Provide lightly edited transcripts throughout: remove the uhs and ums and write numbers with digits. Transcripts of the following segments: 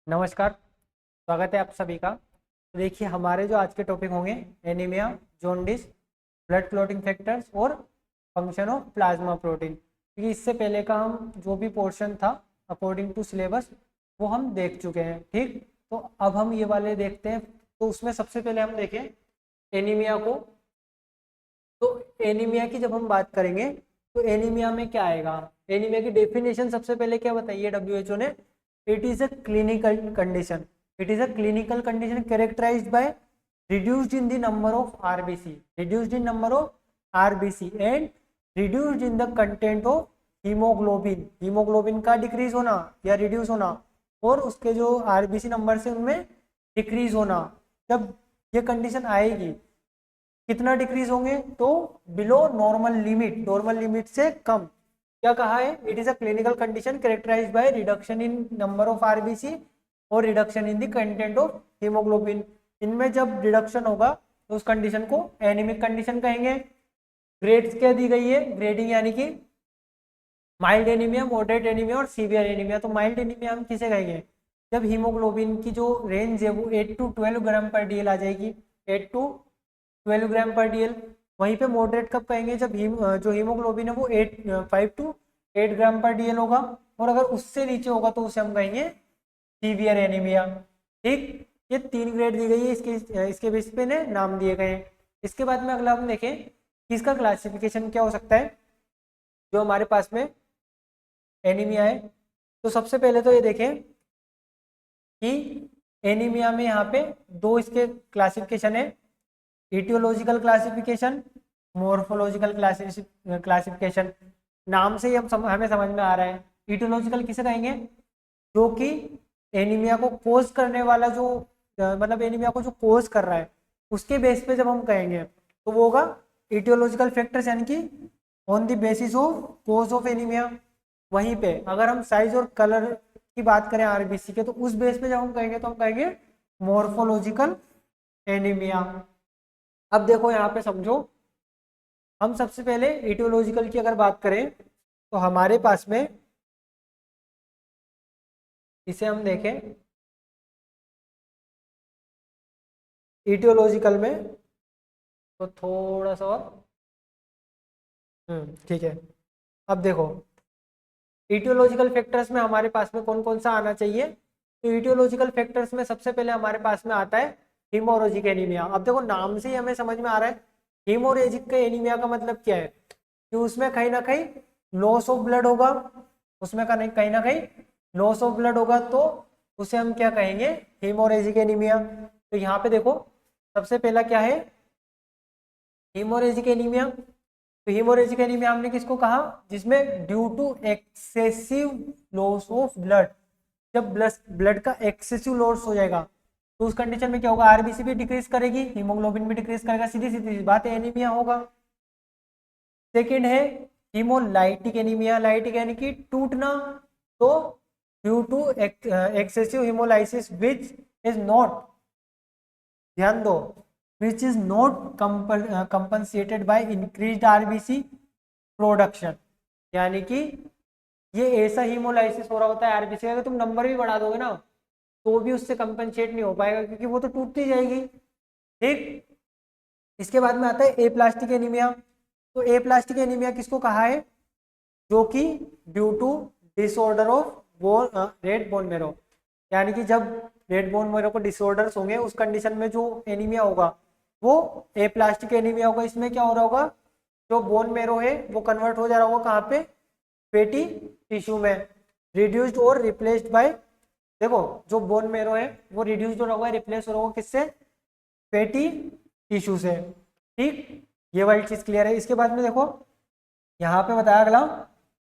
नमस्कार। स्वागत है आप सभी का। तो देखिए हमारे जो आज के टॉपिक होंगे anaemia, jaundice, blood clotting factors और फंक्शन ऑफ प्लाज्मा प्रोटीन। क्योंकि इससे पहले का हम जो भी पोर्शन था अकॉर्डिंग टू सिलेबस वो हम देख चुके हैं। ठीक, तो अब हम ये वाले देखते हैं। तो उसमें सबसे पहले हम देखें एनीमिया को। तो एनीमिया की जब हम बात करेंगे तो एनीमिया में क्या आएगा। एनीमिया की डेफिनेशन सबसे पहले क्या बताइए डब्ल्यूएचओ ने। It is a clinical condition. It is a clinical condition characterised by reduced in the number of RBC, reduced in number of RBC and reduced in the content of haemoglobin. Haemoglobin का decrease होना या reduce होना और उसके जो RBC number से उनमें decrease होना। जब ये कंडीशन आएगी कितना डिक्रीज होंगे तो below normal limit, normal limit से कम। क्या कहा है, it is a clinical condition characterised by reduction in number of RBC और reduction in the content of haemoglobin. इनमें जब रिडक्शन होगा तो उस कंडीशन को एनीमिक कंडीशन कहेंगे। ग्रेड्स क्या दी गई है, ग्रेडिंग यानी कि माइल्ड एनीमिया, मॉडरेट एनीमिया और सीवियर एनीमिया। तो माइल्ड एनीमिया हम किसे कहेंगे, जब हीमोग्लोबिन की जो रेंज है वो 8 टू 12 ग्राम पर डीएल आ जाएगी, 8 टू 12 ग्राम पर डीएल। वहीं पे मॉडरेट कब कहेंगे, जब जो हीमोग्लोबिन है वो 5 टू 8 ग्राम पर डीएल होगा। और अगर उससे नीचे होगा तो उसे हम कहेंगे सीवियर एनीमिया। ठीक, ये 3 ग्रेड दी गई है, इसके इसके बेस पे ने नाम दिए गए हैं। इसके बाद में अगला हम देखें कि इसका क्लासिफिकेशन क्या हो सकता है जो हमारे पास में एनीमिया है। तो सबसे पहले तो ये देखें कि एनीमिया में यहाँ पे दो इसके क्लासिफिकेशन है, इटियोलॉजिकल क्लासिफिकेशन, मॉर्फोलॉजिकल क्लासिफिकेशन। नाम से ही हमें समझ में आ रहा है। इटियोलॉजिकल किसे कहेंगे, जो कि एनीमिया को कोज करने वाला जो मतलब एनीमिया को जो कोज कर रहा है उसके बेस पे जब हम कहेंगे तो वो होगा इटियोलॉजिकल फैक्टर्स, यानी कि on the basis of cause of anaemia. वहीं पे अगर हम साइज और कलर की बात करें आरबीसी के तो उस बेस पे जब हम कहेंगे तो हम कहेंगे मॉर्फोलॉजिकल एनीमिया। अब देखो यहाँ पे समझो, हम सबसे पहले इटियोलॉजिकल की अगर बात करें तो हमारे पास में इसे हम देखें इटियोलॉजिकल में तो थोड़ा सा और ठीक है। अब देखो इटियोलॉजिकल फैक्टर्स में हमारे पास में कौन कौन सा आना चाहिए। तो इटियोलॉजिकल फैक्टर्स में सबसे पहले हमारे पास में आता है हीमोरेजिक एनीमिया। अब देखो नाम से ही हमें समझ में आ रहा है हीमोरेजिक का एनीमिया का मतलब क्या है कि उसमें कहीं ना कहीं लॉस ऑफ ब्लड होगा। उसमें का नहीं कहीं ना कहीं लॉस ऑफ ब्लड होगा तो उसे हम क्या कहेंगे, हीमोरेजिक एनीमिया। तो यहाँ पे देखो सबसे पहला क्या है, हीमोरेजिक एनीमिया। तो हीमोरेजिक एनीमिया हमने किसको कहा, जिसमें due to excessive loss of blood, जब ब्लड का एक्सेसिव लॉस हो जाएगा तो उस कंडीशन में क्या होगा, आरबीसी भी डिक्रीज करेगी, हीमोग्लोबिन भी डिक्रीज करेगा, सीधी सीधी बात है एनीमिया होगा। सेकेंड है हीमोलाइटिक एनीमिया। लाइटिक यानी कि टूटना, तो due to excessive haemolysis which is not, ध्यान दो, which is not compensated by increased RBC production. यानी कि ये ऐसा हीमोलाइसिस हो रहा होता है आरबीसी का, अगर तुम नंबर भी बढ़ा दोगे ना तो भी उससे कंपनसेट नहीं हो पाएगा क्योंकि वो तो टूटती जाएगी। ठीक, इसके बाद में आता है ए प्लास्टिक एनीमिया। तो ए प्लास्टिक एनीमिया किसको कहा है, जो कि due to disorder of red bone marrow, यानी कि जब रेड बोन मेरो को डिसऑर्डर्स होंगे उस कंडीशन में जो एनीमिया होगा वो ए प्लास्टिक एनीमिया होगा। इसमें क्या हो रहा होगा, जो बोन मेरो है वो कन्वर्ट हो जा रहा होगा कहाँ पे, फैटी टिश्यू में, रिड्यूस्ड और रिप्लेस्ड बाय, देखो जो बोन मेरो है वो रिड्यूस्ड हो रहा होगा, रिप्लेस हो रहा होगा किससे, फैटी टिश्यू से। ठीक, ये वाली चीज क्लियर है। इसके बाद में देखो यहाँ पे बताया अगला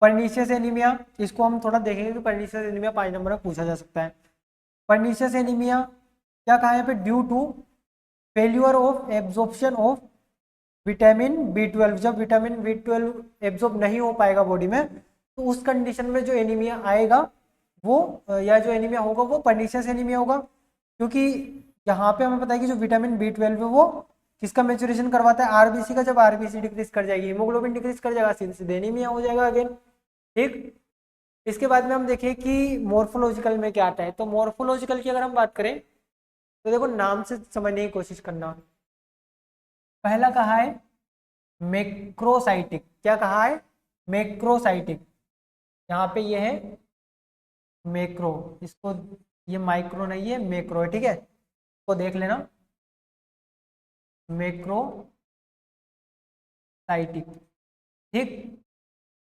पर्नीशियस एनीमिया। इसको हम थोड़ा देखेंगे कि पर्नीशियस एनीमिया 5 नंबर में पूछा जा सकता है। पर्नीशियस एनीमिया क्या कहा यहाँ पे, due to failure of absorption of vitamin B 12। जब विटामिन बी 12 एब्जॉर्ब नहीं हो पाएगा बॉडी में तो उस कंडीशन में जो एनीमिया आएगा वो या जो एनीमिया होगा वो पर्नीशियस एनीमिया होगा। क्योंकि यहाँ पे हमें पता है कि जो विटामिन बी 12 है वो किसका मेचुरेशन करवाता है, आरबीसी का। जब आरबीसी डिक्रीज कर जाएगी, हीमोग्लोबिन डिक्रीज कर जाएगा, सीधे सीधे एनीमिया हो जाएगा अगेन। ठीक, इसके बाद में हम देखें कि मॉर्फोलॉजिकल में क्या आता है। तो मॉर्फोलॉजिकल की अगर हम बात करें तो देखो नाम से समझने की कोशिश करना। पहला कहा है मैक्रोसाइटिक। क्या कहा है? मैक्रोसाइटिक। यहाँ पे ये है मैक्रो, इसको ये माइक्रो नहीं है, मैक्रो है, ठीक है, इसको देख लेना, मैक्रोसाइटिक। ठीक,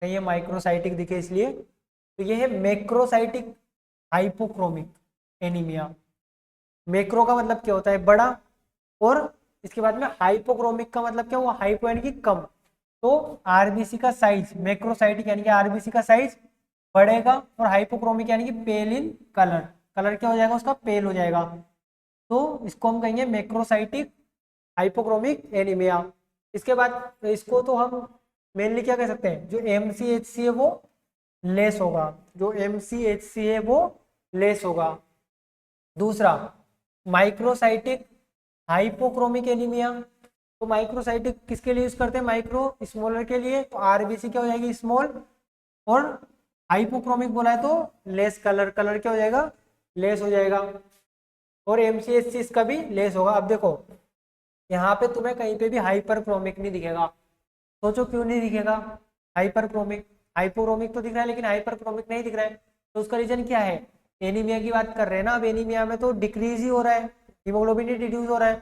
कहीं ये माइक्रोसाइटिक दिखे इसलिए। तो ये है मैक्रोसाइटिक हाइपोक्रोमिक एनीमिया। मैक्रो का मतलब क्या होता है? बड़ा, और इसके बाद में हाइपोक्रोमिक का मतलब क्या हुआ? हाइपो यानी कि कम। तो आरबीसी का साइज, मैक्रोसाइटिक यानी कि आरबीसी का साइज बढ़ेगा, और हाइपोक्रोमिक यानी कि पेल इन कलर, कलर क्या हो जाएगा उसका? पेल हो जाएगा। तो इसको हम कहेंगे मैक्रोसाइटिक हाइपोक्रोमिक एनीमिया। इसके बाद इसको तो हम मेनली क्या कह सकते हैं, जो एमसीएचसी है वो लेस होगा, जो एमसीएचसी है वो लेस होगा। दूसरा माइक्रोसाइटिक हाइपोक्रोमिक एनीमिया। तो माइक्रोसाइटिक किसके लिए यूज करते हैं? माइक्रो स्मॉलर के लिए, तो आरबीसी क्या हो जाएगी? स्मॉल। और हाइपोक्रोमिक बोला है तो लेस कलर, कलर क्या हो जाएगा? लेस हो जाएगा। और एमसीएचसी इसका भी लेस होगा। अब देखो यहाँ पे तुम्हें कहीं पे भी हाइपर क्रोमिक नहीं दिखेगा। सोचो क्यों नहीं दिखेगा हाइपर क्रोमिक? हाइपोक्रोमिक तो दिख रहा है लेकिन हाइपर क्रोमिक नहीं दिख रहा है। तो उसका रीजन क्या है? एनीमिया की बात कर रहे हैं ना। अब एनीमिया में तो डिक्रीज ही हो रहा है, हीमोग्लोबिन ही रिड्यूस हो रहा है।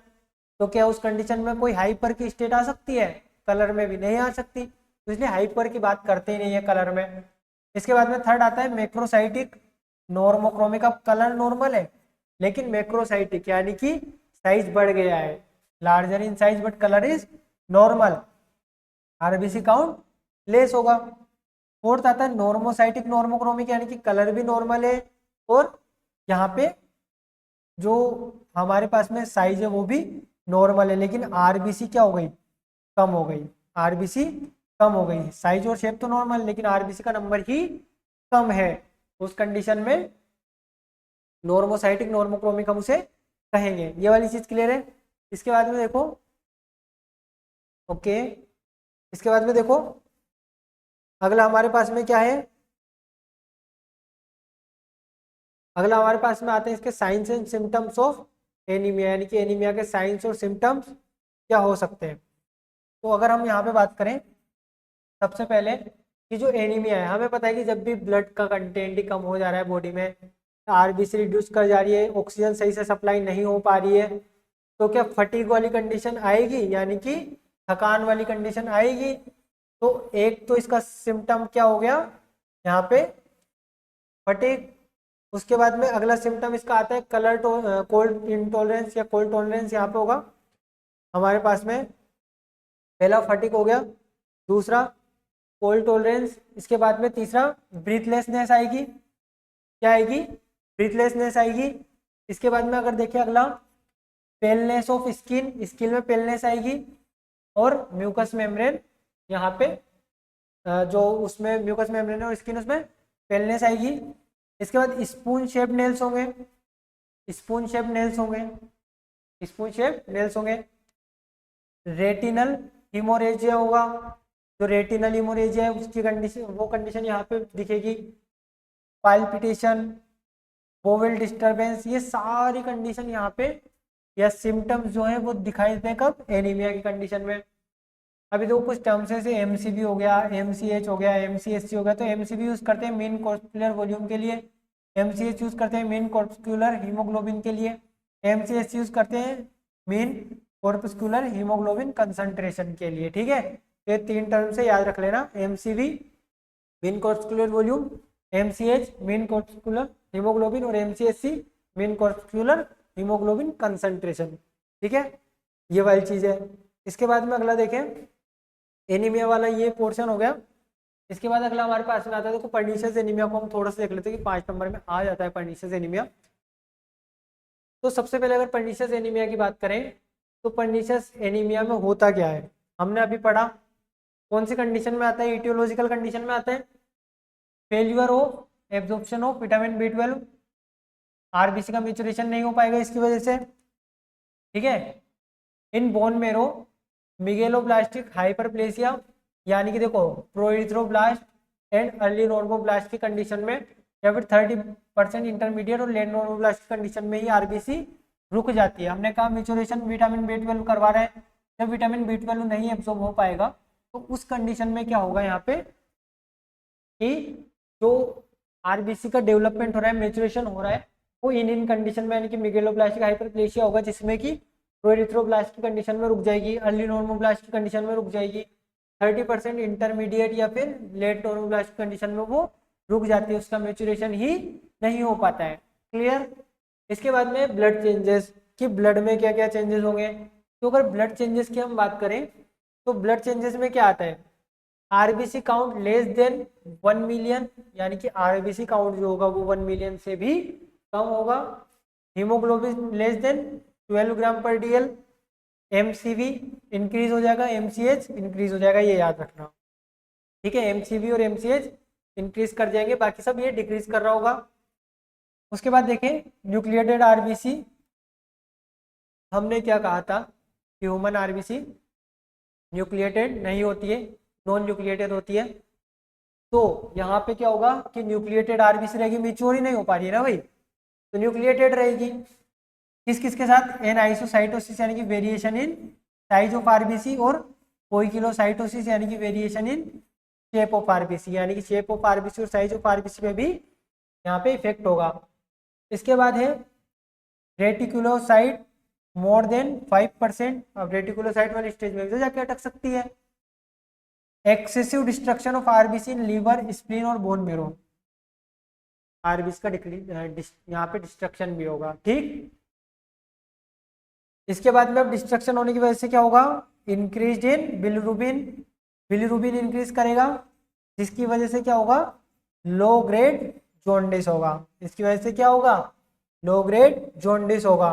तो क्या उस कंडीशन में कोई हाइपर की स्टेट आ सकती है? कलर में भी नहीं आ सकती, तो इसलिए हाइपर की बात करते ही नहीं है कलर में। इसके बाद में थर्ड आता है मैक्रोसाइटिक नॉर्मोक्रोमिक। अब कलर नॉर्मल है लेकिन मैक्रोसाइटिक यानी कि साइज बढ़ गया है, larger in size but colour is normal, RBC count less होगा। फोर्थ आता है नॉर्मोसाइटिक नॉर्मोक्रोमिक यानी कि कलर भी नॉर्मल है, और यहाँ पे जो हमारे पास में साइज है वो भी नॉर्मल है, लेकिन आरबीसी क्या हो गई? कम हो गई। आरबीसी कम हो गई। साइज और शेप तो नॉर्मल लेकिन आरबीसी का नंबर ही कम है। उस कंडीशन में नॉर्मोसाइटिक नॉर्मोक्रोमिक हम उसे कहेंगे। ये वाली चीज क्लियर है? इसके बाद में देखो, ओके, इसके बाद में देखो अगला हमारे पास में क्या है? अगला हमारे पास में आते हैं इसके science and symptoms of anaemia, यानी कि एनीमिया के साइंस और सिम्टम्स क्या हो सकते हैं। तो अगर हम यहाँ पे बात करें सबसे पहले कि जो एनीमिया है, हमें पता है कि जब भी ब्लड का कंटेंट ही कम हो जा रहा है बॉडी में, आरबीसी रिड्यूस कर जा रही है, ऑक्सीजन सही से सप्लाई नहीं हो पा रही है, तो क्या फटीग वाली कंडीशन आएगी, यानी कि थकान वाली कंडीशन आएगी। तो एक तो इसका सिम्टम क्या हो गया यहाँ पे? फटीग। उसके बाद में अगला सिम्टम इसका आता है कलर कोल्ड इंटॉलरेंस या कोल्ड टॉलरेंस। यहाँ पे होगा हमारे पास में, पहला फटीग हो गया, दूसरा कोल्ड टॉलरेंस, इसके बाद में तीसरा ब्रीथलेसनेस आएगी। क्या आएगी? ब्रीथलेसनेस आएगी। इसके बाद में अगर देखें अगला पेलनेस ऑफ स्किन, स्किन में पेलनेस आएगी, और म्यूकस मेम्ब्रेन यहाँ पे जो उसमें म्यूकस मेम्ब्रेन और स्किन उसमें पेलनेस आएगी। इसके बाद स्पून शेप नेल्स होंगे, स्पून शेप नेल्स होंगे, स्पून शेप नेल्स होंगे। रेटिनल हिमोरेजिया होगा, जो रेटिनल हिमोरेजिया है उसकी कंडीशन, वो कंडीशन यहाँ पे दिखेगी। पाल्पिटेशन, बोवेल डिस्टरबेंस, ये सारी कंडीशन यहाँ पे या सिम्टम्स जो है वो दिखाई देते हैं कब? एनीमिया की कंडीशन में। अभी देखो कुछ टर्म्स जैसे एमसीबी हो गया, एमसीएच हो गया, एमसीएससी हो गया। तो एमसीबी यूज करते हैं मीन कॉर्पस्कुलर वॉल्यूम के लिए, एमसीएच यूज करते हैं मीन कॉर्पस्कुलर हीमोग्लोबिन के लिए, एमसीएससी यूज करते हैं मीन कॉर्पस्कुलर हीमोग्लोबिन कंसंट्रेशन के लिए। ठीक है, ये तीन टर्म से याद रख लेना, MCB mean corpuscular volume, MCH mean corpuscular haemoglobin, और एमसीएससी मीन कॉर्पस्कुलर हीमोग्लोबिन कंसंट्रेशन। ठीक है, ये वाली चीज है। इसके बाद में अगला देखें, एनीमिया वाला ये पोर्शन हो गया। इसके बाद अगला हमारे पास में आता है, देखो पर्नीशियस एनीमिया को हम थोड़ा सा देख लेते हैं कि 5 नंबर में आ जाता है पर्नीशियस एनीमिया। तो सबसे पहले अगर पर्नीशियस एनीमिया की बात करें तो पर्नीशियस एनीमिया में होता क्या है, हमने अभी पढ़ा। कौन सी कंडीशन में आता है? इटियोलॉजिकल कंडीशन में आता है। Failure of absorption of vitamin B12, RBC का मेचुरेशन नहीं हो पाएगा इसकी वजह से। ठीक है, इन बोन मेरो मिगेलोब्लास्टिक हाइपरप्लेसिया, यानी कि देखो प्रोइथ्रोब्लास्ट एंड अर्ली नॉर्मोब्लास्ट की कंडीशन में, या फिर 30% इंटरमीडिएट और लेट नॉर्मोब्लास्ट की कंडीशन में ही आरबीसी रुक जाती है। हमने कहा मेचुरेशन विटामिन B12 करवा रहे हैं, जब विटामिन B12 नहीं एब्जॉर्ब हो पाएगा तो उस कंडीशन में क्या होगा यहाँ पे कि जो आरबीसी का डेवलपमेंट हो रहा है, मेचुरेशन हो रहा है, वो इन कंडीशन में यानी कि मेगालोब्लास्टिक हाइपरप्लेसिया होगा, जिसमें कि प्रोएरिथ्रोब्लास्ट की कंडीशन में रुक जाएगी, अर्ली नॉर्मोब्लास्ट की कंडीशन में रुक जाएगी, 30% इंटरमीडिएट या फिर लेट नॉर्मोब्लास्ट की कंडीशन में वो रुक जाती है, उसका मेचुरेशन ही नहीं हो पाता है। क्लियर। इसके बाद में ब्लड चेंजेस, कि ब्लड में क्या क्या चेंजेस होंगे। तो अगर ब्लड चेंजेस की हम बात करें तो ब्लड चेंजेस में क्या आता है, RBC count less than 1 million, यानी कि आरबीसी काउंट जो होगा वो 1 मिलियन से भी कम होगा। हीमोग्लोबिन लेस देन 12 ग्राम पर डीएल, एमसीवी इंक्रीज हो जाएगा, एमसीएच इंक्रीज हो जाएगा, ये याद रखना। ठीक है, एमसीवी और एमसीएच इंक्रीज कर जाएंगे, बाकी सब ये डिक्रीज कर रहा होगा। उसके बाद देखें न्यूक्लिएटेड आरबीसी, हमने क्या कहा था कि ह्यूमन आरबीसी न्यूक्लिएटेड नहीं होती है, नॉन न्यूक्लिएटेड होती है। तो यहाँ पे क्या होगा कि न्यूक्लिएटेड आरबीसी रहेगी, मैच्योर ही नहीं हो पा रही है ना भाई, तो न्यूक्लिएटेड रहेगी। किस किस के साथ, एन आइसोसाइटोसिस यानी कि variation in size of RBC, और पोइकिलोसाइटोसिस यानी कि variation in shape of RBC, यानी कि शेप ऑफ आरबीसी और साइज ऑफ आरबीसी में भी यहाँ पे इफेक्ट होगा। इसके बाद है रेटिकुलोसाइट मोर देन 5%, अब रेटिकुलोसाइट वाली स्टेज में भी जाके अटक सकती है। Excessive destruction of RBC in liver, spleen और बोन मेरो, आरबीसी का यहाँ पे डिस्ट्रक्शन भी होगा। ठीक, इसके बाद में अब डिस्ट्रक्शन होने की वजह से क्या होगा, increase in bilirubin, bilirubin increase करेगा, जिसकी वजह से क्या होगा, लो ग्रेड जॉन्डिस होगा, इसकी वजह से क्या होगा, लो ग्रेड जॉन्डिस होगा।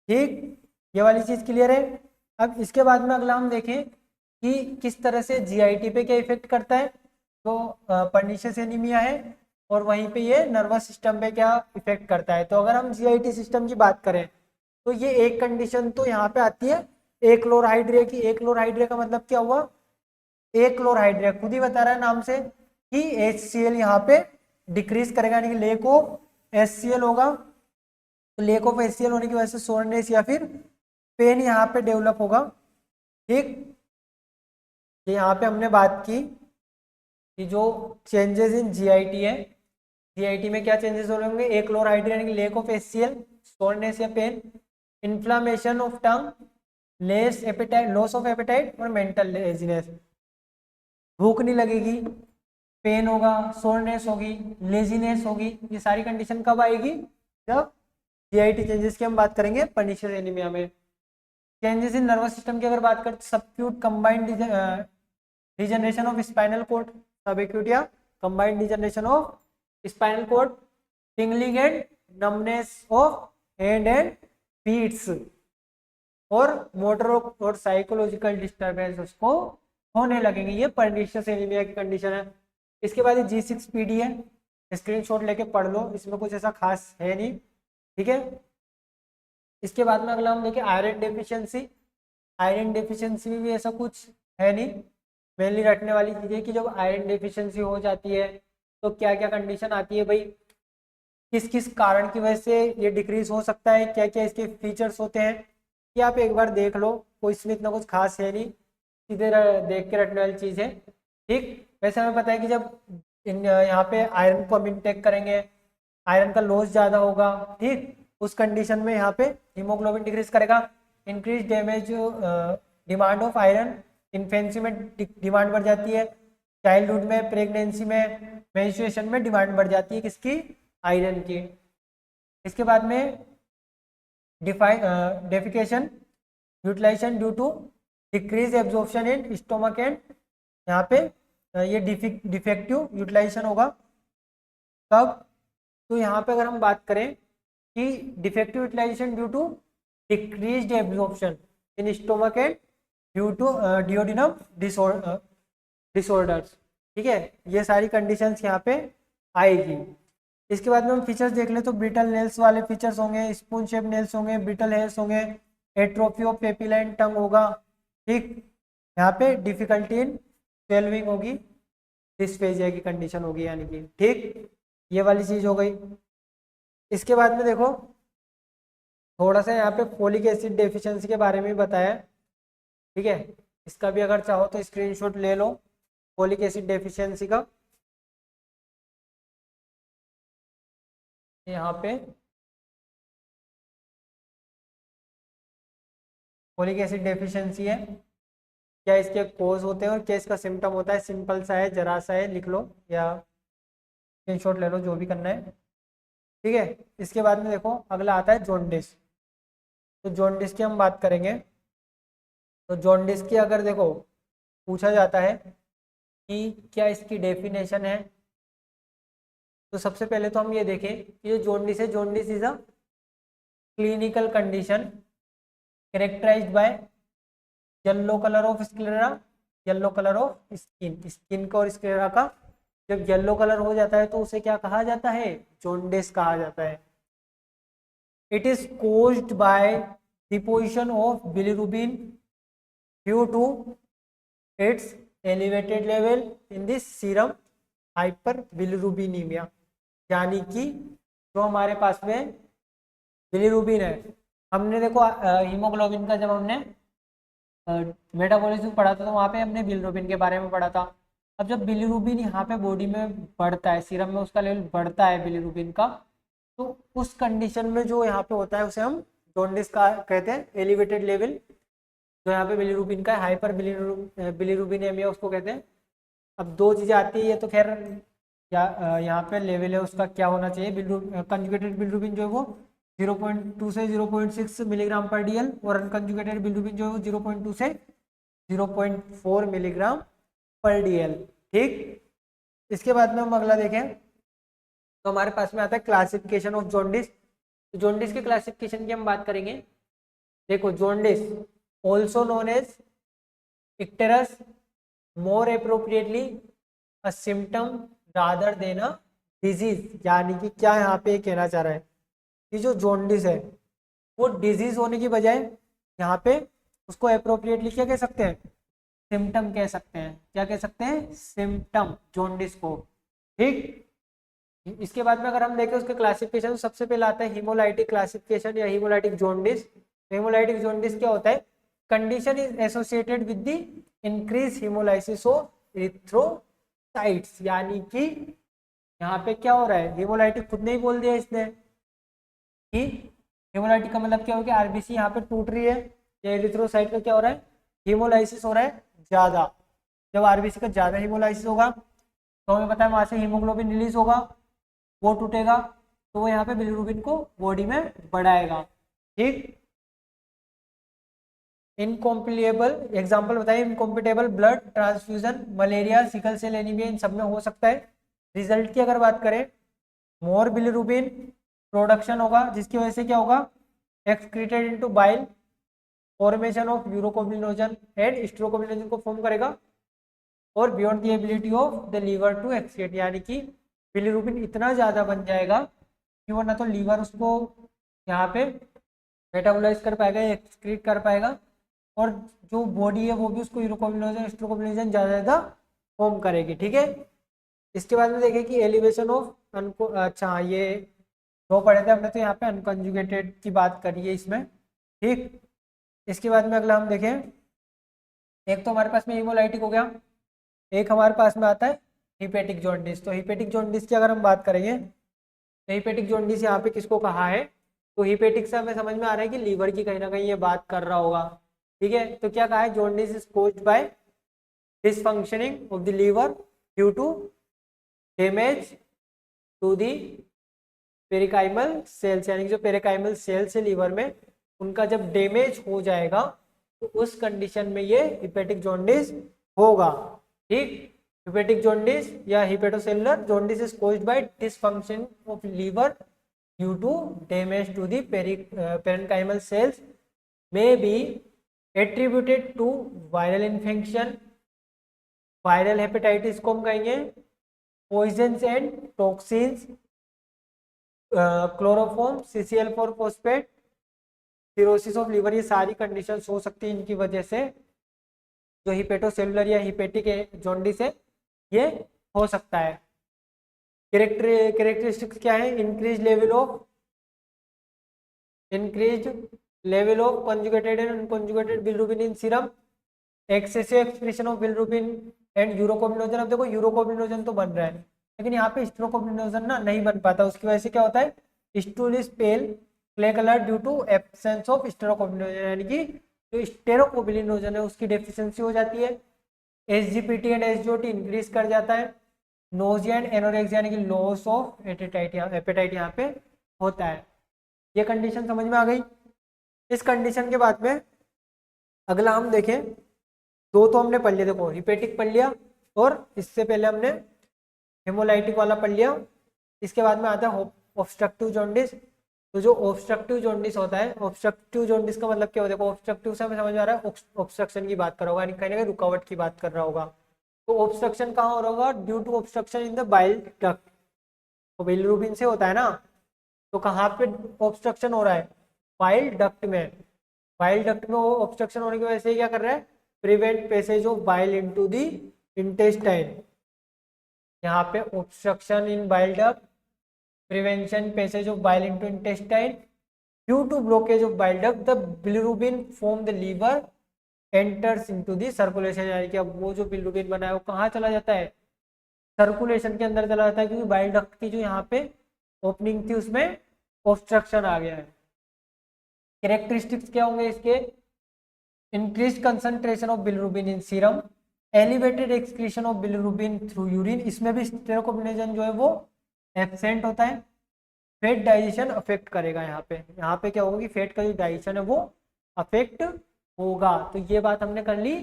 ठीक, ये वाली चीज क्लियर है। अब इसके बाद में अगला हम देखें कि किस तरह से जीआईटी पे क्या इफेक्ट करता है। तो पर्निशियस एनीमिया है और वहीं पे ये नर्वस सिस्टम पे क्या इफेक्ट करता है। तो अगर हम जीआईटी सिस्टम की बात करें तो ये एक कंडीशन तो यहाँ पे आती है एक्लोरहाइड्रिया की। एक्लोरहाइड्रिया का मतलब क्या हुआ, एक्लोरहाइड्रिया खुद ही बता रहा है नाम से कि HCl यहाँ पे डिक्रीज करेगा, यानी कि लेक ऑफ HCl होगा। तो लेक ऑफ HCl होने की वजह से सोरनेस या फिर पेन यहाँ पे डेवलप होगा। ठीक, ये यहाँ पे हमने बात की कि जो चेंजेस इन जीआईटी है, जीआईटी में क्या चेंजेस हो रहे होंगे, एक्लोरहाइड्रिया यानी कि लेक ऑफ HCl, सोरनेस या pain, inflammation of tongue, less appetite, loss of appetite और मेंटल लेजीनेस, भूख नहीं लगेगी, पेन होगा, सोरनेस होगी, लेजीनेस होगी। ये सारी कंडीशन कब आएगी, जब जीआईटी चेंजेस की हम बात करेंगे पर्निशियस एनीमिया में। चेंजेस इन नर्वस सिस्टम की अगर बात करें, subacute combined degeneration of spinal cord, subacute या combined degeneration of spinal cord, tingling and numbness of hand and feets, और मोटर और साइकोलॉजिकल डिस्टर्बेंस उसको होने लगेंगे। ये पर्निशियस एनीमिया की कंडीशन है। इसके बाद G6PD है, स्क्रीनशॉट लेके पढ़ लो, इसमें कुछ ऐसा खास है नहीं। ठीक है, इसके बाद में अगला हम देखें आयरन डेफिशिएंसी। आयरन डेफिशिएंसी में भी ऐसा कुछ है नहीं, मेनली रखने वाली चीज़ है कि जब आयरन डेफिशिएंसी हो जाती है तो क्या क्या कंडीशन आती है भाई, किस किस कारण की वजह से ये डिक्रीज हो सकता है, क्या क्या इसके फीचर्स होते हैं, कि आप एक बार देख लो, कोई इसमें इतना कुछ खास है नहीं, सीधे देख के रखने वाली चीज़ है। ठीक, वैसे हमें पता है कि जब यहाँ पे आयरन को हम इंटेक करेंगे, आयरन का लॉस ज़्यादा होगा। ठीक, उस कंडीशन में यहाँ पे हीमोग्लोबिन डिक्रीज करेगा, increase damage demand of iron, infancy में डिमांड बढ़ जाती है, चाइल्डहुड में, प्रेगनेंसी में, मेंस्ट्रुएशन में डिमांड बढ़ जाती है किसकी, आयरन की। इसके बाद में defecation utilisation due to decrease absorption in stomach and, यहाँ पे ये डिफेक्टिव यूटिलाइजेशन होगा। कब, तो यहाँ पे अगर हम बात करें कि defective utilisation due to decreased absorption in stomach and due to duodenum disorders. ठीक है, ये सारी कंडीशंस यहाँ पे आएगी। इसके बाद में हम फीचर्स देख ले तो ब्रिटल नेल्स वाले फीचर्स होंगे, स्पून शेप नेल्स होंगे, ब्रिटल हेयर्स होंगे, एट्रोफी ऑफ पेपिलाइन टंग होगा। ठीक, यहाँ पे डिफिकल्टी इन स्वेलविंग होगी, डिस्फेजिया की कंडीशन होगी, यानी कि ठीक, ये वाली चीज हो गई। इसके बाद में देखो थोड़ा सा यहाँ पे फोलिक एसिड डेफिशिएंसी के बारे में भी बताया है, ठीक है। इसका भी अगर चाहो तो स्क्रीनशॉट ले लो, फोलिक एसिड डेफिशिएंसी का। यहाँ पे फोलिक एसिड डेफिशिएंसी है, क्या इसके कोज होते हैं और क्या इसका सिम्टम होता है, सिंपल सा है, जरा सा है, लिख लो या स्क्रीनशॉट ले लो, जो भी करना है, ठीक है। इसके बाद में देखो अगला आता है जॉन्डिस। तो जॉन्डिस की हम बात करेंगे। तो जॉन्डिस की अगर देखो पूछा जाता है कि क्या इसकी डेफिनेशन है, तो सबसे पहले तो हम ये देखें कि जो जॉन्डिस है, jaundice is a clinical condition characterised by yellow colour of sclera, yellow colour of skin, skin का और स्क्लेरा का जब येलो कलर हो जाता है तो उसे क्या कहा जाता है, जॉन्डिस कहा जाता है। It is caused by deposition of bilirubin due to its elevated level in this serum hyperbilirubinaemia, यानी कि जो हमारे पास में बिलिरुबिन है, हमने देखो हीमोग्लोबिन का जब हमने मेटाबॉलिज्म पढ़ा था तो वहाँ पे हमने बिलिरुबिन के बारे में पढ़ा था। अब जब बिलिरुबिन यहाँ पे बॉडी में बढ़ता है, सीरम में उसका लेवल बढ़ता है बिलिरुबिन का, तो उस कंडीशन में जो यहाँ पे होता है उसे हम जॉन्डिस का कहते हैं, एलिवेटेड लेवल जो यहाँ पे बिलिरुबिन का हाइपर बिलिरुबिनेमिया उसको कहते हैं। अब दो चीज़ें आती है, ये तो खैर यहाँ पे लेवल है उसका क्या होना चाहिए, कंजुगेटेड बिलिरुबिन जो है वो 0.2 से 0.6 मिलीग्राम पर डीएल और अनकंजुगेटेड बिलिरुबिन जो है वो 0.2 से 0.4 मिलीग्राम पर डीएल, ठीक। इसके बाद में हम अगला देखें तो हमारे पास में आता है क्लासिफिकेशन ऑफ जॉन्डिस। जॉन्डिस के क्लासिफिकेशन की हम बात करेंगे। देखो jaundice also known as icterus, more appropriately a symptom rather than a disease, यानी कि क्या यहाँ पे कहना चाह रहा है कि जो जॉन्डिस है वो डिजीज होने की बजाय यहाँ पे उसको अप्रोप्रिएटली क्या कह सकते हैं, सिम्टम कह सकते हैं। क्या कह सकते हैं, सिम्टम जॉन्डिस को, ठीक। इसके बाद में अगर हम देखें उसके क्लासिफिकेशन, तो सबसे पहले आता है हीमोलाइटिक क्लासिफिकेशन या हीमोलाइटिक जॉन्डिस। हीमोलाइटिक जॉन्डिस क्या होता है, condition is associated with the increase haemolysis of erythrocytes, यानी कि यहाँ पे क्या हो रहा है, हीमोलाइटिक खुद ने ही बोल दिया इसने कि हीमोलाइटिक का मतलब क्या हो गया, आरबीसी यहाँ पे टूट रही है, या एरिथ्रोसाइट का क्या हो रहा है, हीमोलाइसिस हो रहा है ज्यादा। जब आरबीसी का ज्यादा हीमोलाइसिस होगा तो हमें पता है वहां से हीमोग्लोबिन रिलीज होगा, वो टूटेगा तो वो यहाँ पे बिलिरुबिन को बॉडी में बढ़ाएगा, ठीक। इनकॉम्पिलेबल एग्जांपल बताइए, incompatible blood transfusion, malaria, sickle cell anaemia, इन सब में हो सकता है। रिजल्ट की अगर बात करें, मोर बिलिरुबिन प्रोडक्शन होगा जिसकी वजह से क्या होगा, excreted into bile, formation of urobilinogen and stercobilinogen को फॉर्म करेगा, और beyond the ability of the liver to excrete, यानी कि बिलिरुबिन इतना ज़्यादा बन जाएगा कि वो ना तो लीवर उसको यहाँ पे मेटाबोलाइज कर पाएगा, एक्सक्रीट कर पाएगा, और जो बॉडी है वो भी उसको यूरोकोबिलिनोजन स्ट्रोकोबिलिनोजन ज़्यादा फॉर्म करेगी, ठीक है। इसके बाद में देखें कि एलिवेशन ऑफ अच्छा ये दो पढ़े थे हमने, तो यहाँ पे अनकंजुगेटेड की बात करी है इसमें, ठीक। इसके बाद में अगला हम देखें, एक तो हमारे पास में हीमोलाइटिक हो गया, एक हमारे पास में आता है हिपेटिक जॉन्डिस। तो हिपेटिक जॉन्डिस की अगर हम बात करेंगे तो हिपेटिक जॉन्डिस यहाँ पे किसको कहा है, तो हिपेटिक से हमें समझ में आ रहा है कि लीवर की कहीं ना कहीं ये बात कर रहा होगा, ठीक है। तो क्या कहा है, jaundice is caused by dysfunctioning of the liver due to damage to the parenchymal cells, यानी कि जो पेरिकाइमल सेल्स है लीवर में उनका जब डैमेज हो जाएगा तो उस कंडीशन में ये हिपेटिक जॉन्डिस होगा, ठीक। हिपेटिक जॉन्डिस या hepatocellular jaundice is caused by dysfunction of liver due to damage to the parenchymal cells, may be attributed to viral infection, viral hepatitis को हम कहेंगे, poisons and toxins, chloroform, CCl4 phosphate, cirrhosis of liver, ये सारी conditions हो सकती है इनकी वजह से जो हिपेटोसेलुलर या हिपेटिक जॉन्डिस है ये हो सकता है। कैरेक्टरिस्टिक्स क्या है? Increase level of conjugated and unconjugated bilirubin in serum, excessive expression of bilirubin and urobilinogen. अब देखो यूरोकोबिनोजन तो बन रहा है, लेकिन यहाँ पे स्टेरोकोबिनोजन ना नहीं बन पाता। उसकी वजह से क्या होता है? Stool is pale clay colour due to absence of stercobilinogen, यानी कि जो स्टेरोकोबिनोजन है उसकी डेफिशिएंसी हो जाती है। एसजीपीटी एंड एसजीओटी इंक्रीज कर जाता है। नोजिया एंड एनोरेक्सिया यानी कि लॉस ऑफ एपेटाइट यहाँ पे होता है। ये कंडीशन समझ में आ गई। इस कंडीशन के बाद में अगला हम देखें, दो तो हमने पढ़ लिया, देखो हिपेटिक पढ़ लिया और इससे पहले हमने हेमोलाइटिक वाला पढ़ लिया। इसके बाद में आता है ऑब्स्ट्रक्टिव जॉन्डिस। तो जो ऑब्स्ट्रक्टिव जॉन्डिस होता है, ऑब्स्ट्रक्टिव जॉन्डिस का मतलब क्या होता है? देखो ऑब्स्ट्रक्टिव से हमें समझ में आ रहा है ऑब्स्ट्रक्शन की बात कर रहा होगा, यानी कहीं ना कहीं रुकावट की बात कर रहा होगा। तो ऑब्स्ट्रक्शन कहाँ हो रहा होगा? Due to obstruction in the bile duct. तो बिलिरुबिन से होता है ना, तो कहाँ पे ऑब्स्ट्रक्शन हो रहा है? बाइल डक्ट में। बाइल डक्ट में ऑब्स्ट्रक्शन होने की वजह से क्या कर रहा है? Prevent passage of bile into the intestine. यहाँ पे obstruction in bile duct, prevention passage of bile into intestine. Due to blockage of bile duct the bilirubin from the liver enters into the circulation, यानी कि अब वो जो bilirubin बना है वो कहाँ चला जाता है? सर्कुलेशन के अंदर चला जाता है, क्योंकि बाइल डक्ट की जो यहाँ पे ओपनिंग थी उसमें ऑब्स्ट्रक्शन आ गया है। कैरेक्टरिस्टिक्स क्या होंगे इसके? Increase concentration of bilirubin in serum, elevated excretion of bilirubin through urine. इसमें भी स्टेरोकोबिनोजन जो है वो एब्सेंट होता है। फैट डाइजेशन अफेक्ट करेगा। यहाँ पे क्या होगा कि फैट का जो डाइजेशन है वो अफेक्ट होगा। तो ये बात हमने कर ली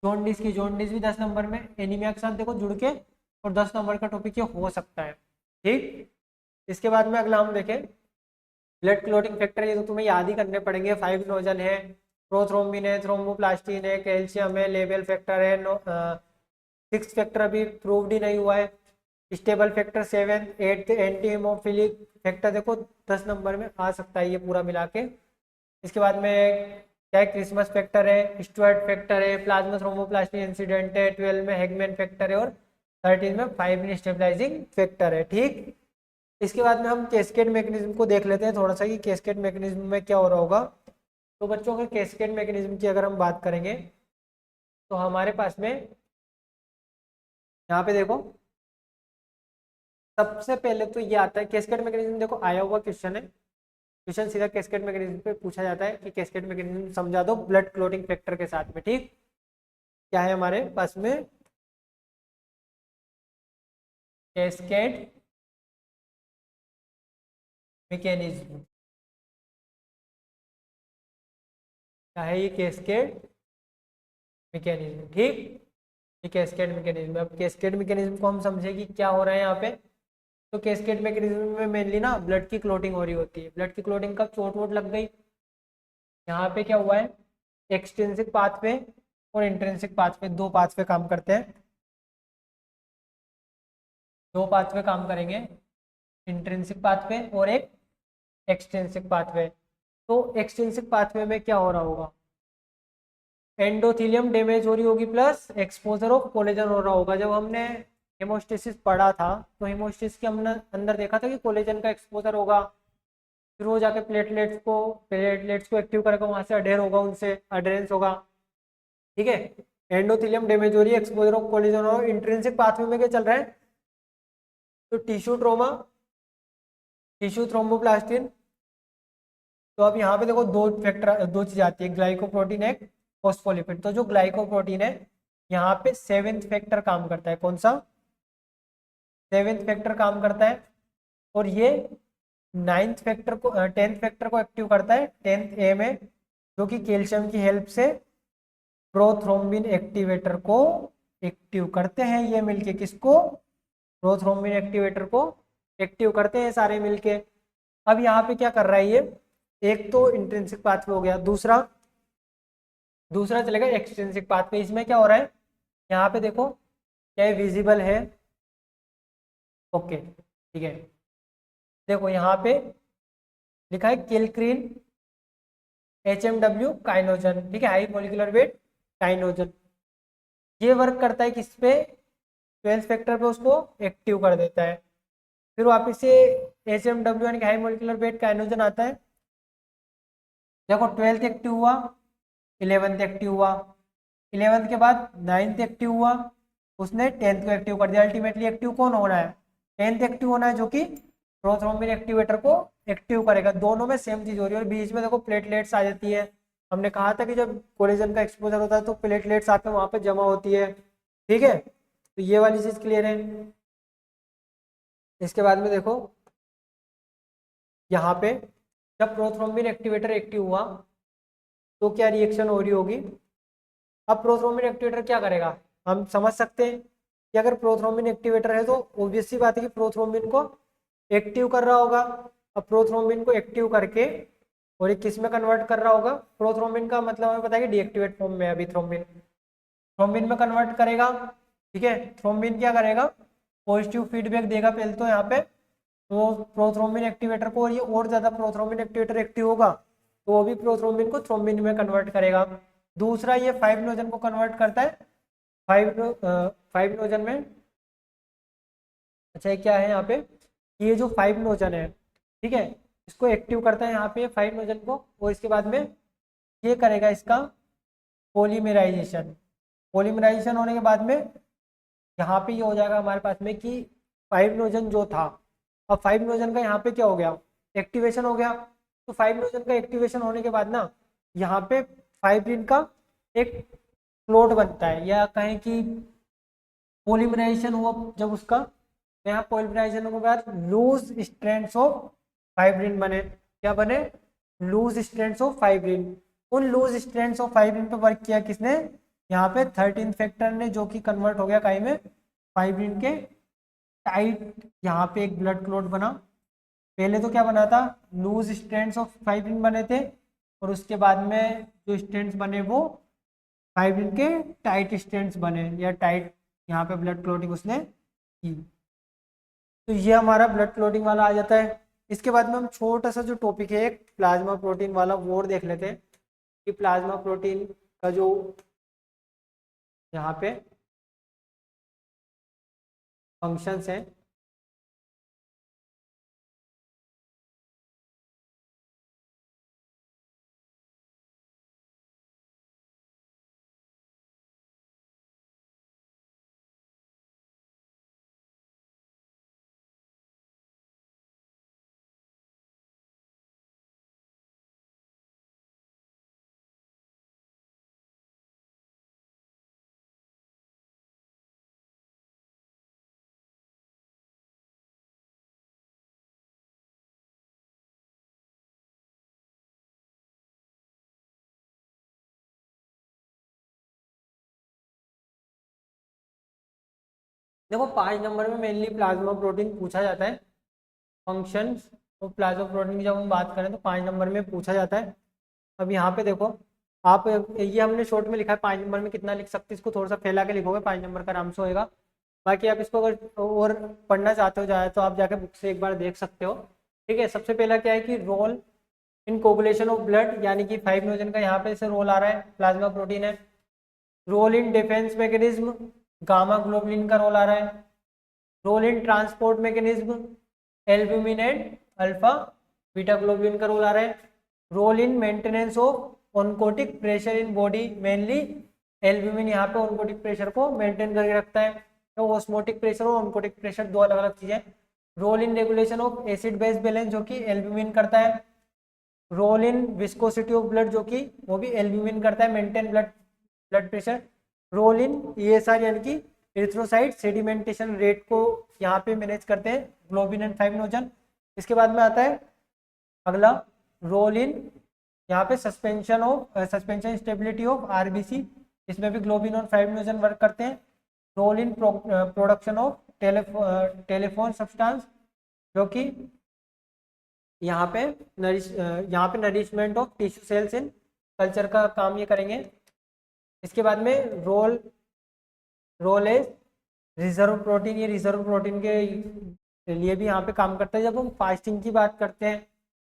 जॉन्डिस की। जॉन्डिस भी 10 नंबर में एनीमिया के साथ देखो जुड़ के, और 10 नंबर का टॉपिक ये हो सकता है। ठीक, इसके बाद में अगला हम देखें ब्लड क्लोटिंग फैक्टर। ये तो तुम्हें याद ही करने पड़ेंगे। 5 नोजन है, प्रोथ्रोम्बिन है, थ्रोम्बोप्लास्टिन है, कैल्शियम है, लेवल फैक्टर है, 6 फैक्टर अभी प्रूव्ड ही नहीं हुआ है, stable factor 7, 8 anti haemophilic factor देखो 10 नंबर में आ सकता है ये पूरा मिला के। इसके बाद में क्या है? क्रिसमस फैक्टर है, स्टुअर्ट फैक्टर है, प्लाज्मा थ्रोम्बोप्लास्टिन इंसिडेंट है, 12 में हैगमैन फैक्टर है, और 13 में 5 स्टेबलाइजिंग फैक्टर है। ठीक, इसके बाद में हम कैस्केड मैकेनिज्म को देख लेते हैं थोड़ा सा कि कैस्केड मैकेनिज्म में क्या हो रहा होगा। तो बच्चों के कैस्केड मैकेनिज्म की अगर हम बात करेंगे तो हमारे पास में यहाँ पे देखो सबसे पहले तो ये आता है कैस्केड मैकेनिज्म। देखो आया हुआ क्वेश्चन है, क्वेश्चन सीधा कैस्केड मैकेनिज्म पे पूछा जाता है कि कैस्केड मैकेनिज्म समझा दो ब्लड क्लोटिंग फैक्टर के साथ में। ठीक, क्या है हमारे पास में? Cascade mechanism. क्या है ये? Cascade mechanism. ठीक, ये कैस्केड मैकेनिज्म। अब कैस्केड मैकेनिज्म को हम समझे कि क्या हो रहा है यहाँ पे। तो कैस्केड मैकेनिज्म में मेनली ना ब्लड की क्लोटिंग हो रही होती है। ब्लड की क्लोटिंग कब? चोट वोट लग गई, यहाँ पे क्या हुआ है? एक्सट्रिंसिक पाथवे और इंट्रिंसिक पाथवे, दो पाथवे काम करते हैं। दो पाथवे काम करेंगे, इंट्रिंसिक पाथवे और एक एक्सट्रिंसिक पाथवे। तो एक्सट्रिंसिक पाथवे में क्या हो रहा होगा? एंडोथेलियम डैमेज हो रही होगी प्लस एक्सपोजर ऑफ कोलेजन हो रहा होगा। जब हमने हेमोस्टेसिस पढ़ा था तो हेमोस्टेसिस के हमने अंदर देखा था कि कोलेजन का एक्सपोजर होगा, फिर वो जाके प्लेटलेट्स को एक्टिव करेगा, वहां से अडेर होगा, उनसे अडेरेंस होगा। ठीक है, एंडोथेलियम डैमेज हो रही है, एक्सपोजर ऑफ कोलेजन और इंट्रिंसिक पाथवे में क्या चल रहा है? तो टिश्यू ट्रोमा, टिश्यू थ्रोम्बोप्लास्टिन। तो अब यहाँ पे देखो दो फैक्टर, दो चीज आती है, ग्लाइकोप्रोटीन एक फॉस्फोलिपिड। तो जो ग्लाइकोप्रोटीन है यहाँ पे 7th फैक्टर काम करता है। कौन सा? 7th फैक्टर काम करता है, और ये 9th फैक्टर को 10th फैक्टर को एक्टिव करता है 10th ए में, जो कि कैल्शियम की हेल्प से प्रोथ्रोम्बिन एक्टिवेटर को एक्टिव करते हैं। ये मिलके किसको? प्रोथ्रोम्बिन एक्टिवेटर को एक्टिव करते हैं सारे मिलके। अब यहाँ पे क्या कर रहा है ये? एक तो इंट्रिंसिक पाथवे हो गया, दूसरा चलेगा एक्सट्रिंसिक पाथवे। इसमें क्या हो रहा है? यहाँ पे देखो क्या विजिबल है? ओके ठीक है, देखो यहाँ पे लिखा है किलक्रीन HMW काइनोजन। ठीक है, हाई मोलिकुलर वेट काइनोजन। ये वर्क करता है किस पे? 12th फैक्टर पे उसको एक्टिव कर देता है। फिर वापस से HMW यानी कि हाई मोलिकुलर वेट काइनोजन आता है। देखो 12th एक्टिव हुआ, 11th एक्टिव हुआ, 11th के बाद 9th एक्टिव हुआ, उसने 10th को एक्टिव कर दिया। अल्टीमेटली एक्टिव कौन होना है? 10th एक्टिव होना है, जो कि प्रोथ्रोम्बिन एक्टिवेटर को एक्टिव करेगा। दोनों में सेम चीज हो रही है और बीच में देखो प्लेटलेट्स आ जाती है। हमने कहा था कि जब कोलेजन का एक्सपोजर होता है तो प्लेटलेट्स आकर वहां पे जमा होती है। ठीक है, तो ये वाली चीज क्लियर है। इसके बाद में देखो यहाँ पे जब प्रोथ्रोम्बिन एक्टिवेटर एक्टिव हुआ तो क्या रिएक्शन हो रही होगी। अब प्रोथ्रोम्बिन एक्टिवेटर क्या करेगा, हम समझ सकते हैं कि अगर प्रोथ्रोम्बिन एक्टिवेटर है तो ऑब्वियस सी बात है कि प्रोथ्रोम्बिन को एक्टिव कर रहा होगा। अब प्रोथ्रोम्बिन को एक्टिव करके और ये किस में कन्वर्ट कर रहा होगा? प्रोथ्रोम्बिन का मतलब हमें पता है कि डीएक्टिवेट फॉर्म में है अभी थ्रोम्बिन, थ्रोम्बिन में कन्वर्ट करेगा। ठीक है, थ्रोम्बिन क्या करेगा, पॉजिटिव फीडबैक देगा पहले तो यहाँ पे, तो प्रोथ्रोम्बिन एक्टिवेटर को, और ये और ज्यादा प्रोथ्रोम्बिन एक्टिवेटर एक्टिव होगा तो वो भी प्रोथ्रोम्बिन को थ्रोम्बिन में कन्वर्ट करेगा। दूसरा ये 5 नोजन को कन्वर्ट करता है 5 नोजन में। अच्छा ये क्या है यहाँ पे, ये जो 5 नोजन है, ठीक है, इसको एक्टिव करता है यहाँ पे 5 नोजन को, और इसके बाद में ये करेगा इसका पॉलीमराइजेशन। पॉलीमराइजेशन होने के बाद में यहाँ पे ये हो जाएगा हमारे पास में कि 5 नोजन जो था, अब 5 नोजन का यहाँ पे क्या हो गया, एक्टिवेशन हो गया। तो 5 नोजन का एक्टिवेशन होने के बाद ना यहाँ पे फाइब्रिन का एक प्लॉट बनता है, या कहें कि पॉलीमराइजेशन हुआ जब उसका, तो यहाँ पॉलीमराइजेशन के बाद लूज स्ट्रैंड्स ऑफ फाइब्रिन बने। क्या बने? Loose strands of fibrin. उन लूज स्ट्रैंड्स ऑफ फाइब्रिन पे वर्क किया किसने? यहाँ पे 13 फैक्टर ने, जो कि कन्वर्ट हो गया काई में फाइब्रिन के टाइट। यहाँ पे एक ब्लड क्लॉट बना। पहले तो क्या बना था, लूज स्ट्रैंड्स ऑफ फाइब्रिन बने थे, और उसके बाद में जो स्ट्रैंड्स बने वो फाइब्रिन के टाइट स्ट्रैंड्स बने, या टाइट यहाँ पे ब्लड क्लॉटिंग उसने की। तो ये हमारा ब्लड क्लॉटिंग वाला आ जाता है। इसके बाद में हम छोटा सा जो टॉपिक है एक प्लाज्मा प्रोटीन वाला, वो और देख लेते हैं कि प्लाज्मा प्रोटीन का जो यहाँ पे फंक्शंस हैं। देखो 5 नंबर में मेनली प्लाज्मा प्रोटीन पूछा जाता है, फंक्शंस और प्लाज्मा प्रोटीन की जब हम बात करें तो 5 नंबर में पूछा जाता है। अब यहाँ पे देखो आप, ये हमने शॉर्ट में लिखा है 5 नंबर में कितना लिख सकते हैं, इसको थोड़ा सा फैला के लिखोगे 5 नंबर का आराम से होएगा। बाकी आप इसको अगर और पढ़ना चाहते हो जाए तो आप जाके बुक से एक बार देख सकते हो। ठीक है, सबसे पहला क्या है कि role in coagulation of blood, यानी कि 5 नोजन का यहाँ पे से रोल आ रहा है, प्लाज्मा प्रोटीन है। Role in defence mechanism, gamma globulin का रोल आ रहा है। Role in transport mechanism, albumin and alpha beta globulin का रोल आ रहा है। Role in maintenance of oncotic pressure in body, mainly albumin यहाँ पे ऑनकोटिक प्रेशर को मेंटेन करके रखता है। तो ऑस्मोटिक प्रेशर और ऑनकोटिक प्रेशर दो अलग अलग चीजें। Role in regulation of acid base balance, जो कि एल्ब्यूमिन करता है। Role in viscosity of blood, जो कि वो भी एल्ब्यूमिन करता है, maintain blood blood pressure. Role in ESR यानी कि एरिथ्रोसाइट सेडिमेंटेशन रेट को यहाँ पे मैनेज करते हैं ग्लोबिन एंड 5 नोजन। इसके बाद में आता है अगला रोल इन यहाँ पे सस्पेंशन स्टेबिलिटी ऑफ RBC, इसमें भी ग्लोबिन और 5 नोजन वर्क करते हैं। Role in production of telephone substance, जो कि यहाँ पे nourishment of tissue cells in culture का काम ये करेंगे। इसके बाद में रोल एज रिजर्व प्रोटीन, ये रिजर्व प्रोटीन के लिए भी यहाँ पे काम करता है। जब हम फास्टिंग की बात करते हैं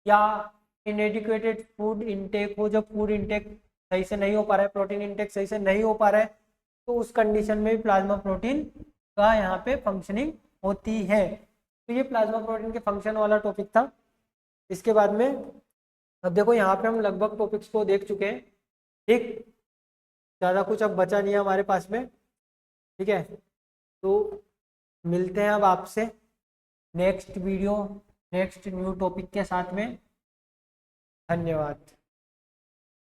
या इनएडिक्वेटेड फूड इनटेक हो, जब फूड इनटेक सही से नहीं हो पा रहा है, प्रोटीन इनटेक सही से नहीं हो पा रहा है, तो उस कंडीशन में भी प्लाज्मा प्रोटीन का यहाँ पे फंक्शनिंग होती है। तो ये प्लाज्मा प्रोटीन के फंक्शन वाला टॉपिक था। इसके बाद में अब देखो यहाँ पे हम लगभग टॉपिक्स को देख चुके हैं, ठीक, ज़्यादा कुछ अब बचा नहीं है हमारे पास में, ठीक है। तो मिलते हैं अब आपसे next video next new topic के साथ में। धन्यवाद।